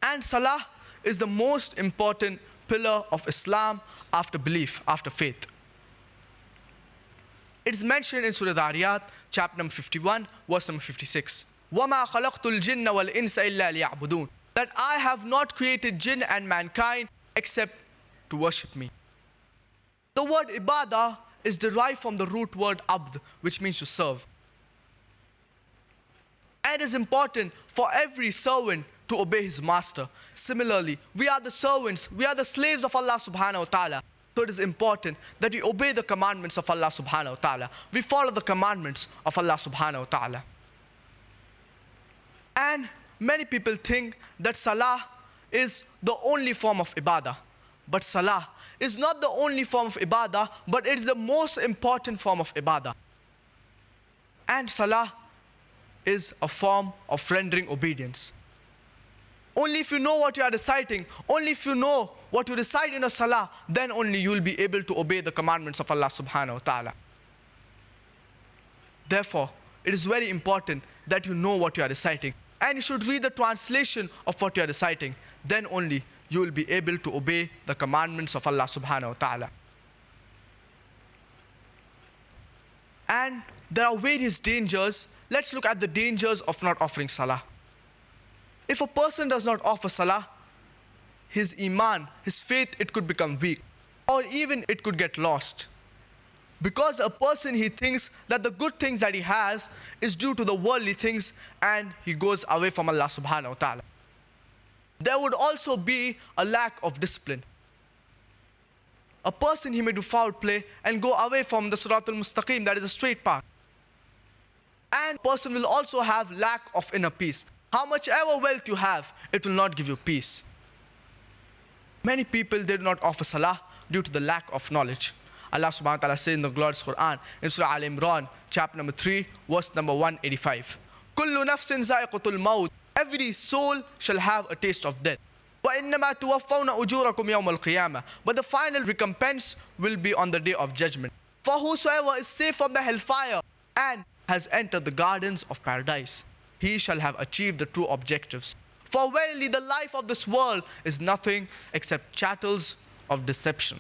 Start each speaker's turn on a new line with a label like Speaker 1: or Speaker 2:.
Speaker 1: And Salah is the most important pillar of Islam after belief, after faith. It is mentioned in Surah Dhariyat, chapter number 51, verse number 56. وَمَا خَلَقْتُ الْجِنَّ وَالْإِنسَ إِلَّا لِيَعْبُدُونَ. That I have not created jinn and mankind except to worship me. The word ibadah is derived from the root word abd, which means to serve. And it is important for every servant to obey his master. Similarly, we are the servants, we are the slaves of Allah subhanahu wa ta'ala. So it is important that we obey the commandments of Allah subhanahu wa ta'ala. We follow the commandments of Allah subhanahu wa ta'ala. And many people think that Salah is the only form of ibadah. But Salah is not the only form of ibadah, but it is the most important form of ibadah. And Salah is a form of rendering obedience. Only if you know what you are reciting, only if you know what you recite in a salah, then only you will be able to obey the commandments of Allah subhanahu wa ta'ala. Therefore, it is very important that you know what you are reciting. And you should read the translation of what you are reciting. Then only you will be able to obey the commandments of Allah subhanahu wa ta'ala. And there are various dangers. Let's look at the dangers of not offering salah. If a person does not offer salah, his iman, his faith, it could become weak. Or even it could get lost. Because a person, he thinks that the good things that he has is due to the worldly things, and he goes away from Allah subhanahu wa ta'ala. There would also be a lack of discipline. A person, he may do foul play and go away from the Siratul Mustaqim, that is a straight path. And a person will also have lack of inner peace. How much ever wealth you have, it will not give you peace. Many people, they do not offer salah due to the lack of knowledge. Allah subhanahu wa ta'ala says in the glorious Quran, in Surah Al-Imran, chapter number 3, verse number 185. كُلُّ نَفْسٍ زَائِقَةُ الْمَوْتِ. Every soul shall have a taste of death. وَإِنَّمَا تُوَفَّوْنَ أُجُورَكُمْ يَوْمَ الْقِيَامَةِ. But the final recompense will be on the day of judgment. For whosoever is safe from the hellfire and has entered the gardens of paradise, he shall have achieved the true objectives. For verily the life of this world is nothing except chattels of deception.